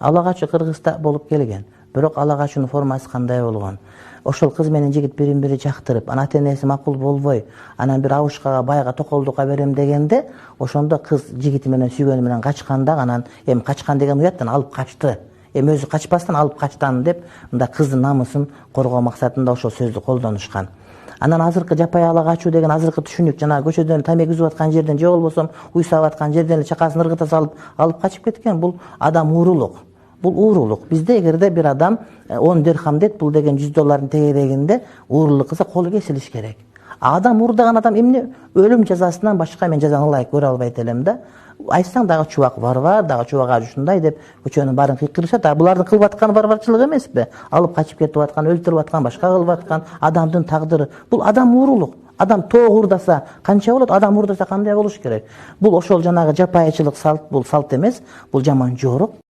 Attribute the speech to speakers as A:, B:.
A: Ала качуу Кыргызда болуп келген. Бирок ала качуунун формасы кандай болгон? Ошол кыз менен жигит бири-бири жактырып, анан ата-энеси макул болбой, анан бир абышкага, байга, токолдукка берем дегенде, ошондо кыз жигити менен сүйгөнү менен качканда, анан эми качкан деген уяттан алып качты. Эми өзү качпастан алып качтан деп, мында кыздын намысын коргоо максатында ошол сөздү колдонушкан. Анан азыркы жапай ала качуу деген азыркы түшүнүк жанагы көчөдөн тамек үзүп аткан жерден же болбосо уй саап аткан жерден эле чакасын ыргыта салып алып качып кеткен. Бул адам уурулук. Бул уурулук. Бизде эгерде бир адам 10 дирхам дейт, бул деген $100 тегерегинде уурулук кылса колу кесилиш керек. Адам уурдаган адам эмне өлүм жазасынан башка мен жазаны ылайык көрө албайт элем да. Айтсаң дагы чубак бар, дагы чубак ушундай деп көчөнүн баарын кыйкырышат. А булардын кылып атканы барбарчылык эмеспи? Алып качып кетип аткан, өлтүрүп аткан, башка кылып аткан адамдын тагдыры. Бул адам уурулук. Адам тоок уурдаса канча болот? Адам уурдаса кандай болуш керек? Бул ошол жанагы жапайычылык салт, бул салт эмес, бул жаман жорук.